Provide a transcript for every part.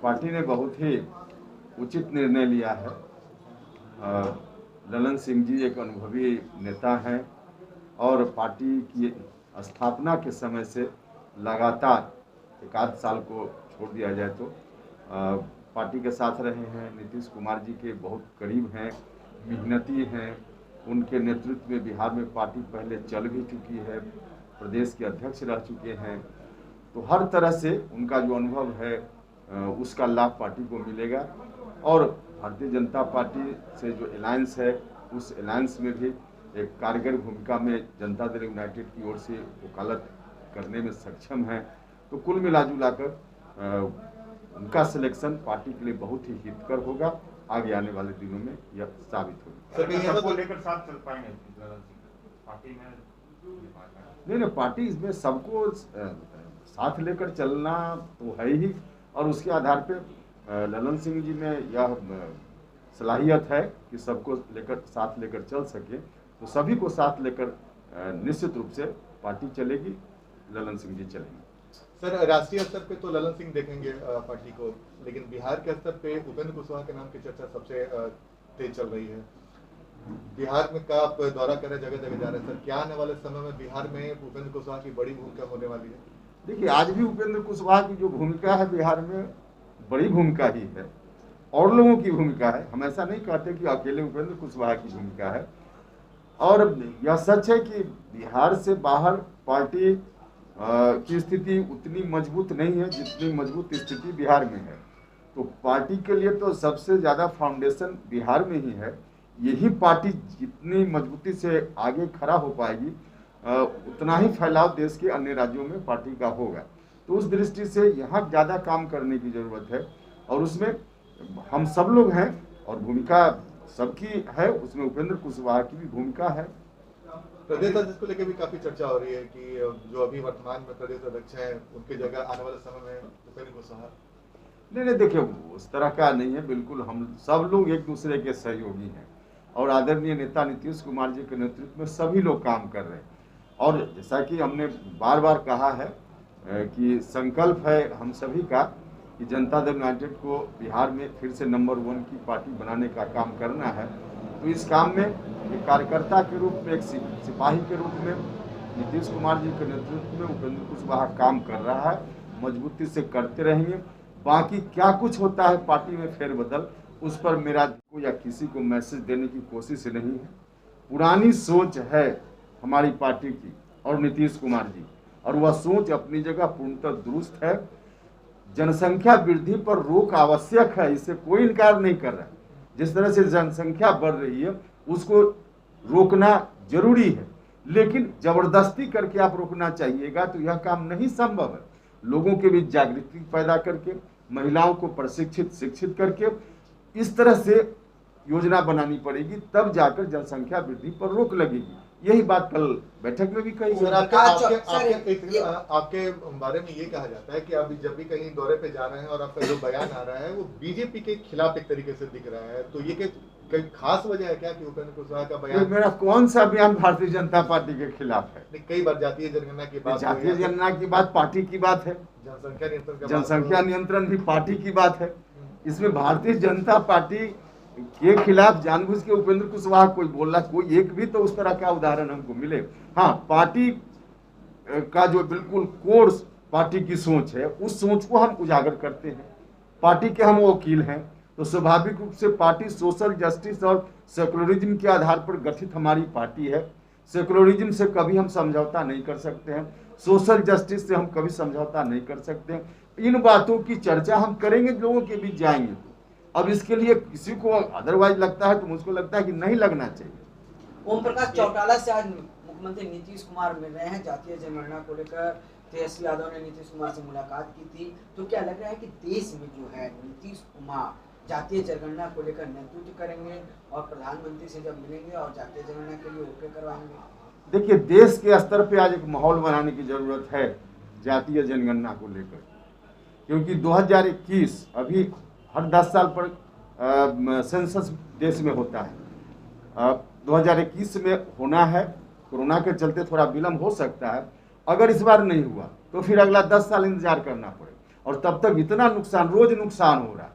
Party ने बहुत ही उचित निर्णय लिया है। ललन सिंह जी एक अनुभवी नेता हैं और पार्टी की स्थापना के समय से लगातार एक आध साल को छोड़ दिया जाए तो पार्टी के साथ रहे हैं। नीतीश कुमार जी के बहुत करीब हैं, मेहनती हैं। उनके नेतृत्व में बिहार में पार्टी पहले चल भी चुकी है, प्रदेश के अध्यक्ष रह चुके हैं। तो हर तरह से उनका जो अनुभव है उसका लाभ पार्टी को मिलेगा और भारतीय जनता पार्टी से जो अलायंस है उस अलायंस में भी एक कारगर भूमिका में जनता दल यूनाइटेड की ओर से वकालत करने में सक्षम है। तो कुल मिलाजुला कर उनका सिलेक्शन पार्टी के लिए बहुत ही हितकर होगा। आगे आने वाले दिनों में यह साबित होगा। सबको लेकर साथ चल पाएंगे पार्टी में? नहीं, पार्टी इसमें सबको साथ लेकर चलना तो है ही और उसके आधार पे ललन सिंह जी में यह सलाहियत है कि सबको साथ लेकर चल सके। तो सभी को साथ लेकर निश्चित रूप से पार्टी चलेगी, ललन सिंह जी चलेंगे। सर, राष्ट्रीय स्तर पे तो ललन सिंह देखेंगे पार्टी को, लेकिन बिहार के स्तर पे उपेंद्र कुशवाहा के नाम की चर्चा सबसे तेज चल रही है। बिहार में का आप दौरा कर रहे, जगह जगह जा रहे हैं सर, क्या आने वाले समय में बिहार में उपेंद्र कुशवाहा की बड़ी भूमिका होने वाली है? देखिए, आज भी उपेंद्र कुशवाहा की जो भूमिका है बिहार में बड़ी भूमिका ही है और लोगों की भूमिका है। हम ऐसा नहीं कहते कि अकेले उपेंद्र कुशवाहा की भूमिका है। और यह सच है कि बिहार से बाहर पार्टी की स्थिति उतनी मजबूत नहीं है जितनी मजबूत स्थिति बिहार में है। तो पार्टी के लिए तो सबसे ज़्यादा फाउंडेशन बिहार में ही है। यही पार्टी जितनी मजबूती से आगे खड़ा हो पाएगी उतना ही फैलाव देश के अन्य राज्यों में पार्टी का होगा। तो उस दृष्टि से यहाँ ज़्यादा काम करने की ज़रूरत है और उसमें हम सब लोग हैं और भूमिका सबकी है, उसमें उपेंद्र कुशवाहा की भी भूमिका है। प्रदेश अध्यक्ष को लेकर भी काफी चर्चा हो रही है कि जो अभी वर्तमान में प्रदेश अध्यक्ष हैं उनकी जगह आने वाले समय में उपेंद्र कुशवाहा। नहीं, देखिए उस तरह का नहीं है। बिल्कुल हम सब लोग एक दूसरे के सहयोगी हैं और आदरणीय नेता नीतीश कुमार जी के नेतृत्व में सभी लोग काम कर रहे हैं। और जैसा कि हमने बार बार कहा है कि संकल्प है हम सभी का कि जनता दल यूनाइटेड को बिहार में फिर से नंबर 1 की पार्टी बनाने का काम करना है। तो इस काम में एक कार्यकर्ता के रूप में, एक सिपाही के रूप में नीतीश कुमार जी के नेतृत्व में उपेंद्र कुशवाहा काम कर रहा है, मजबूती से करते रहेंगे। बाकी क्या कुछ होता है पार्टी में फेरबदल, उस पर मेरा को या किसी को मैसेज देने की कोशिश नहीं है। पुरानी सोच है हमारी पार्टी की और नीतीश कुमार जी, और वह सोच अपनी जगह पूर्णतः दुरुस्त है। जनसंख्या वृद्धि पर रोक आवश्यक है, इससे कोई इनकार नहीं कर रहा है। जिस तरह से जनसंख्या बढ़ रही है उसको रोकना जरूरी है, लेकिन जबरदस्ती करके आप रोकना चाहिएगा तो यह काम नहीं संभव है। लोगों के बीच जागृति पैदा करके, महिलाओं को प्रशिक्षित शिक्षित करके इस तरह से योजना बनानी पड़ेगी, तब जाकर जनसंख्या वृद्धि पर रोक लगेगी। यही बात कल बैठक में भी कही। सर, आपके बारे में ये कहा जाता है कि अभी जब भी कहीं दौरे पे जा रहे हैं और आपका जो बयान आ रहा है वो बीजेपी के खिलाफ एक तरीके से दिख रहा है, तो ये कोई खास वजह है क्या कि उपेंद्र कुशवाहा का बयान? मेरा कौन सा बयान भारतीय जनता पार्टी के खिलाफ है? कई बार जातीय जनगणना की बात, जातीय जनगणना की बात पार्टी की बात है, जनसंख्या नियंत्रण भी पार्टी की बात है। इसमें भारतीय जनता पार्टी के खिलाफ जानबूझ के उपेंद्र कुशवाहा कोई बोल रहा, कोई एक भी तो उस तरह का उदाहरण हमको मिले। हाँ, पार्टी का जो बिल्कुल कोर्स पार्टी की सोच है उस सोच को हम उजागर करते हैं। पार्टी के हम वकील हैं तो स्वाभाविक रूप से पार्टी सोशल जस्टिस और सेकुलरिज्म के आधार पर गठित हमारी पार्टी है। सेकुलरिज्म से कभी हम समझौता नहीं कर सकते हैं, सोशल जस्टिस से हम कभी समझौता नहीं कर सकते हैं। इन बातों की चर्चा हम करेंगे, लोगों के बीच जाएंगे। अब इसके लिए किसी को अदरवाइज लगता है तो मुझको लगता है कि नहीं लगना चाहिए। ओम प्रकाश चौटाला से आज मुख्यमंत्री नीतीश कुमार मिल रहे हैं जातीय जनगणना को लेकर। तेजस्वी यादव ने नीतीश कुमार से मुलाकात की थी, तो क्या लग रहा है कि देश में जो है नीतीश कुमार जातीय जनगणना को लेकर नेतृत्व करेंगे और प्रधानमंत्री से जब मिलेंगे और जातीय जनगणना के लिए ओके करवाएंगे? देखिए, देश के स्तर पे आज एक माहौल बनाने की जरूरत है जातीय जनगणना को लेकर, क्योंकि 2021 अभी हर 10 साल पर सेंसस देश में होता है। 2021 में होना है, कोरोना के चलते थोड़ा विलम्ब हो सकता है। अगर इस बार नहीं हुआ तो फिर अगला 10 साल इंतजार करना पड़े। और तब तक इतना नुकसान, रोज नुकसान हो रहा है,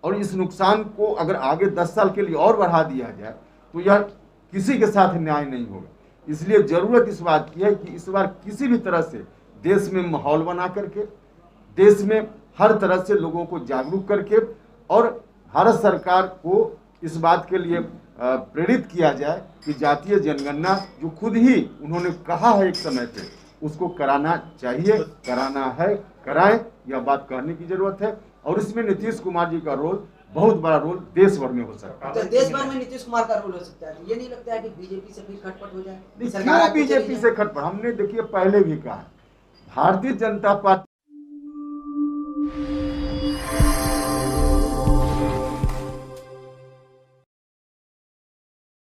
और इस नुकसान को अगर आगे 10 साल के लिए और बढ़ा दिया जाए तो यह किसी के साथ न्याय नहीं होगा। इसलिए जरूरत इस बात की है कि इस बार किसी भी तरह से देश में माहौल बना करके, देश में हर तरह से लोगों को जागरूक करके और भारत सरकार को इस बात के लिए प्रेरित किया जाए कि जातीय जनगणना जो खुद ही उन्होंने कहा है एक समय पे, उसको कराना चाहिए, कराना है, कराएं, यह बात कहने की जरूरत है। और इसमें नीतीश कुमार जी का रोल, बहुत बड़ा रोल देश भर में हो सकता है। तो देश भर में नीतीश कुमार का रोल हो सकता है, तो ये नहीं लगता है कि बीजेपी से भी खटपट हो जाए? क्यों बीजेपी से खटपट? हमने देखिए पहले भी कहा, भारतीय जनता पार्टी